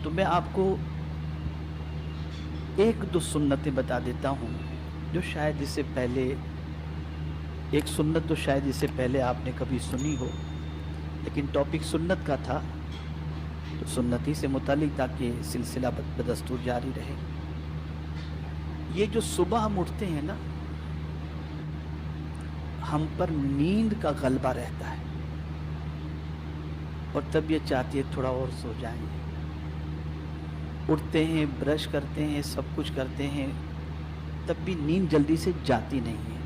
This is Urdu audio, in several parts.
تو میں آپ کو ایک دو سنتیں بتا دیتا ہوں جو شاید اس سے پہلے، ایک سنت تو شاید اس سے پہلے آپ نے کبھی سنی ہو، لیکن ٹاپک سنت کا تھا تو سنت ہی سے متعلق تاکہ سلسلہ بدستور جاری رہے۔ یہ جو صبح ہم اٹھتے ہیں نا، ہم پر نیند کا غلبہ رہتا ہے اور طبیعت چاہتی ہے تھوڑا اور سو جائیں، اٹھتے ہیں، برش کرتے ہیں، سب کچھ کرتے ہیں، تب بھی نیند جلدی سے جاتی نہیں ہے۔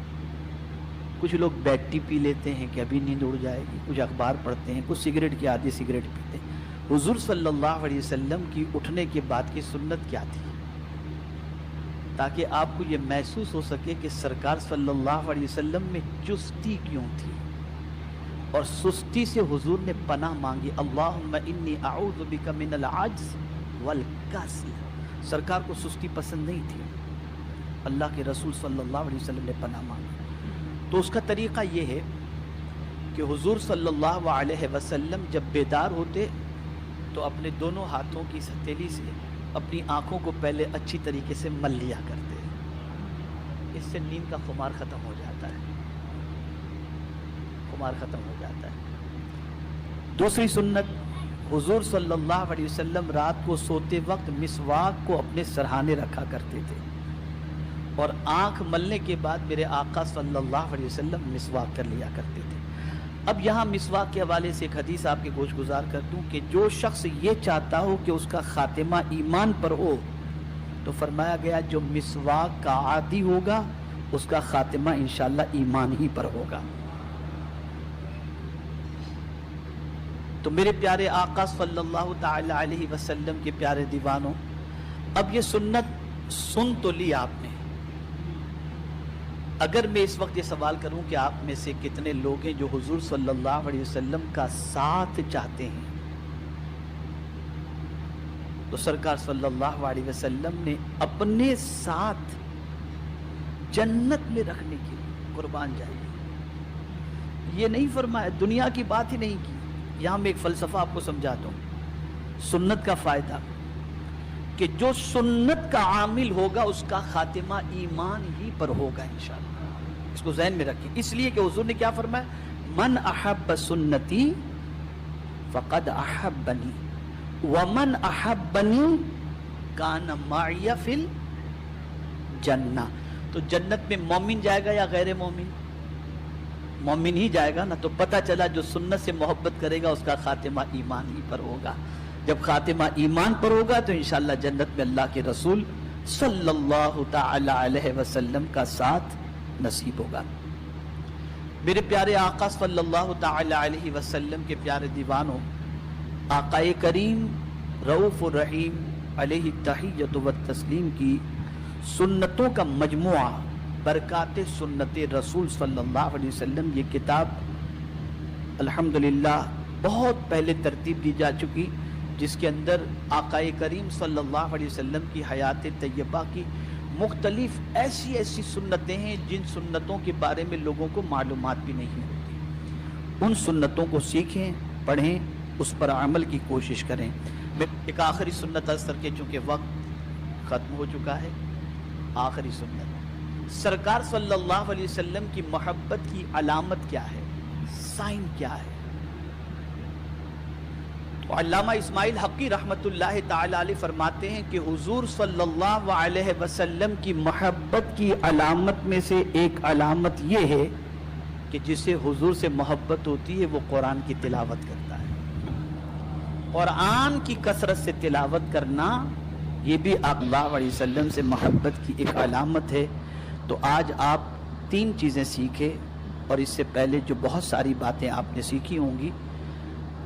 کچھ لوگ بیڈ ٹی پی لیتے ہیں کہ ابھی نیند اڑ جائے گی، کچھ اخبار پڑھتے ہیں، کچھ سگریٹ کی عادی سگریٹ پیتے ہیں۔ حضور صلی اللہ علیہ وسلم کی اٹھنے کے بعد کی سنت کیا تھی، تاکہ آپ کو یہ محسوس ہو سکے کہ سرکار صلی اللہ علیہ وسلم میں چستی کیوں تھی، اور سستی سے حضور نے پناہ مانگی، اللہم انی اعوذ بک من العجز والکسل۔ سرکار کو سستی پسند نہیں تھی، اللہ کے رسول صلی اللہ علیہ وسلم نے پناہ مانگی۔ تو اس کا طریقہ یہ ہے کہ حضور صلی اللہ علیہ وسلم جب بیدار ہوتے تو اپنے دونوں ہاتھوں کی ہتھیلی سے اپنی آنکھوں کو پہلے اچھی طریقے سے مل لیا کرتے، اس سے نیند کا خمار ختم ہو جاتا ہے، خمار ختم ہو جاتا ہے۔ دوسری سنت، حضور صلی اللہ علیہ وسلم رات کو سوتے وقت مسواک کو اپنے سرہانے رکھا کرتے تھے، اور آنکھ ملنے کے بعد میرے آقا صلی اللہ علیہ وسلم مسواک کر لیا کرتے تھے۔ اب یہاں مسواک کے حوالے سے ایک حدیث آپ کے گوش گزار کر دوں کہ جو شخص یہ چاہتا ہو کہ اس کا خاتمہ ایمان پر ہو، تو فرمایا گیا جو مسواک کا عادی ہوگا اس کا خاتمہ انشاءاللہ ایمان ہی پر ہوگا۔ تو میرے پیارے آقا صلی اللہ تعالی علیہ وسلم کے پیارے دیوانوں، اب یہ سنت سن تو لی آپ نے۔ اگر میں اس وقت یہ سوال کروں کہ آپ میں سے کتنے لوگ ہیں جو حضور صلی اللہ علیہ وسلم کا ساتھ چاہتے ہیں، تو سرکار صلی اللہ علیہ وسلم نے اپنے ساتھ جنت میں رکھنے کے لیے قربان جائیے، یہ نہیں فرمایا، دنیا کی بات ہی نہیں کی۔ یہاں میں ایک فلسفہ آپ کو سمجھاتا ہوں، سنت کا فائدہ کہ جو سنت کا عامل ہوگا اس کا خاتمہ ایمان ہی پر ہوگا انشاءاللہ۔ اس کو ذہن میں رکھیں، اس لیے کہ حضور نے کیا فرمایا، من احب سنتی فقد احبنی ومن احبنی کان معی فی الجنہ۔ تو جنت میں مومن جائے گا یا غیر مومن؟ مومن ہی جائے گا نا، تو پتہ چلا جو سنت سے محبت کرے گا اس کا خاتمہ ایمان ہی پر ہوگا۔ جب خاتمہ ایمان پر ہوگا تو انشاءاللہ جنت میں اللہ کے رسول صلی اللہ تعالی علیہ وسلم کا ساتھ نصیب ہوگا۔ میرے پیارے آقا صلی اللہ تعالی علیہ وسلم کے پیارے دیوانوں، آقا کریم رؤوف الرحیم علیہ التحیۃ والتسلیم کی سنتوں کا مجموعہ برکات سنت رسول صلی اللہ علیہ وسلم، یہ کتاب الحمدللہ بہت پہلے ترتیب دی جا چکی، جس کے اندر آقا کریم صلی اللہ علیہ وسلم کی حیات طیبہ کی مختلف ایسی سنتیں ہیں جن سنتوں کے بارے میں لوگوں کو معلومات بھی نہیں ہوتی۔ ان سنتوں کو سیکھیں، پڑھیں، اس پر عمل کی کوشش کریں۔ میں ایک آخری سنت عرض کر کے، چونکہ وقت ختم ہو چکا ہے، آخری سنت، سرکار صلی اللہ علیہ وسلم کی محبت کی علامت کیا ہے، سائن کیا ہے؟ علامہ اسماعیل حقی رحمت اللہ تعالی علیہ فرماتے ہیں کہ حضور صلی اللہ علیہ وسلم کی محبت کی علامت میں سے ایک علامت یہ ہے کہ جسے حضور سے محبت ہوتی ہے وہ قرآن کی تلاوت کرتا ہے۔ قرآن کی کثرت سے تلاوت کرنا یہ بھی آپ صلی اللہ علیہ وسلم سے محبت کی ایک علامت ہے۔ تو آج آپ 3 چیزیں سیکھیں، اور اس سے پہلے جو بہت ساری باتیں آپ نے سیکھی ہوں گی۔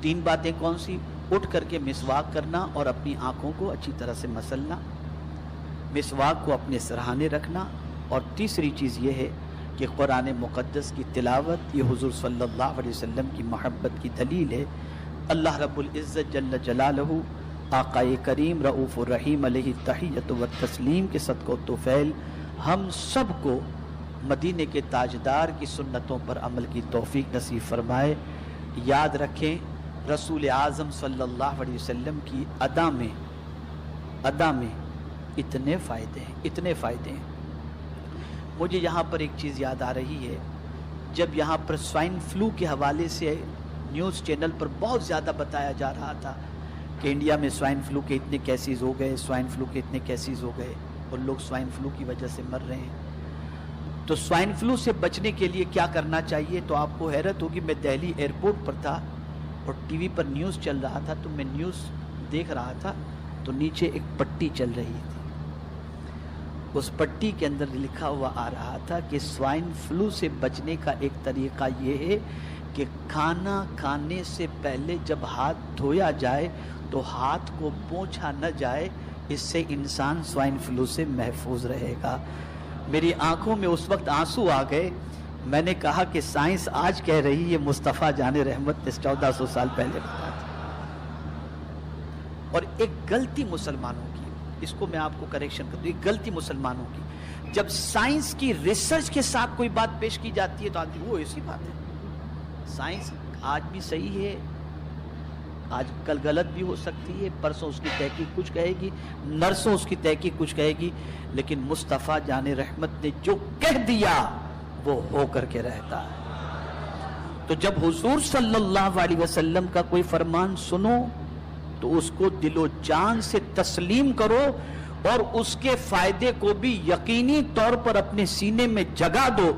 3 باتیں کون سی؟ اٹھ کر کے مسواک کرنا اور اپنی آنکھوں کو اچھی طرح سے مسلنا، مسواک کو اپنے سرہانے رکھنا، اور تیسری چیز یہ ہے کہ قرآن مقدس کی تلاوت یہ حضور صلی اللہ علیہ وسلم کی محبت کی دلیل ہے۔ اللہ رب العزت جل جلالہ آقا کریم رؤوف الرحیم علیہ التحیۃ والتسلیم کے صدقہ و طفیل ہم سب کو مدینے کے تاجدار کی سنتوں پر عمل کی توفیق نصیب فرمائے۔ یاد رکھیں، رسول اعظم صلی اللہ علیہ وسلم کی ادا میں ادا میں اتنے فائدے ہیں. مجھے یہاں پر ایک چیز یاد آ رہی ہے، جب یہاں پر سوائن فلو کے حوالے سے نیوز چینل پر بہت زیادہ بتایا جا رہا تھا کہ انڈیا میں سوائن فلو کے اتنے کیسز ہو گئے، سوائن فلو کے اتنے کیسز ہو گئے اور لوگ سوائن فلو کی وجہ سے مر رہے ہیں. تو سوائن فلو سے بچنے کے لیے کیا کرنا چاہیے؟ تو آپ کو حیرت ہوگی، میں دہلی ایئرپورٹ پر تھا اور ٹی وی پر نیوز چل رہا تھا، تو میں نیوز دیکھ رہا تھا تو نیچے ایک پٹی چل رہی تھی. اس پٹی کے اندر لکھا ہوا آ رہا تھا کہ سوائن فلو سے بچنے کا ایک طریقہ یہ ہے کہ کھانا کھانے سے پہلے جب ہاتھ دھویا جائے تو ہاتھ کو پوچھا نہ جائے، اس سے انسان سوائن فلو سے محفوظ رہے گا. میری آنکھوں میں اس وقت آنسو آ گئے. میں نے کہا کہ سائنس آج کہہ رہی ہے، مصطفیٰ جان رحمت نے 1400 سال پہلے بتایا تھا. اور ایک غلطی مسلمانوں کی، اس کو میں آپ کو کریکشن کر دوں، ایک غلطی مسلمانوں کی، جب سائنس کی ریسرچ کے ساتھ کوئی بات پیش کی جاتی ہے تو آدمی وہ ایسی بات ہے. سائنس آج بھی صحیح ہے، آج کل غلط بھی ہو سکتی ہے، پرسوں اس کی تحقیق کچھ کہے گی، نرسوں اس کی تحقیق کچھ کہے گی، لیکن مصطفیٰ جان رحمت نے جو کہہ دیا وہ ہو کر کے رہتا ہے. تو جب حضور صلی اللہ علیہ وسلم کا کوئی فرمان سنو تو اس کو دل و جان سے تسلیم کرو اور اس کے فائدے کو بھی یقینی طور پر اپنے سینے میں جگا دو.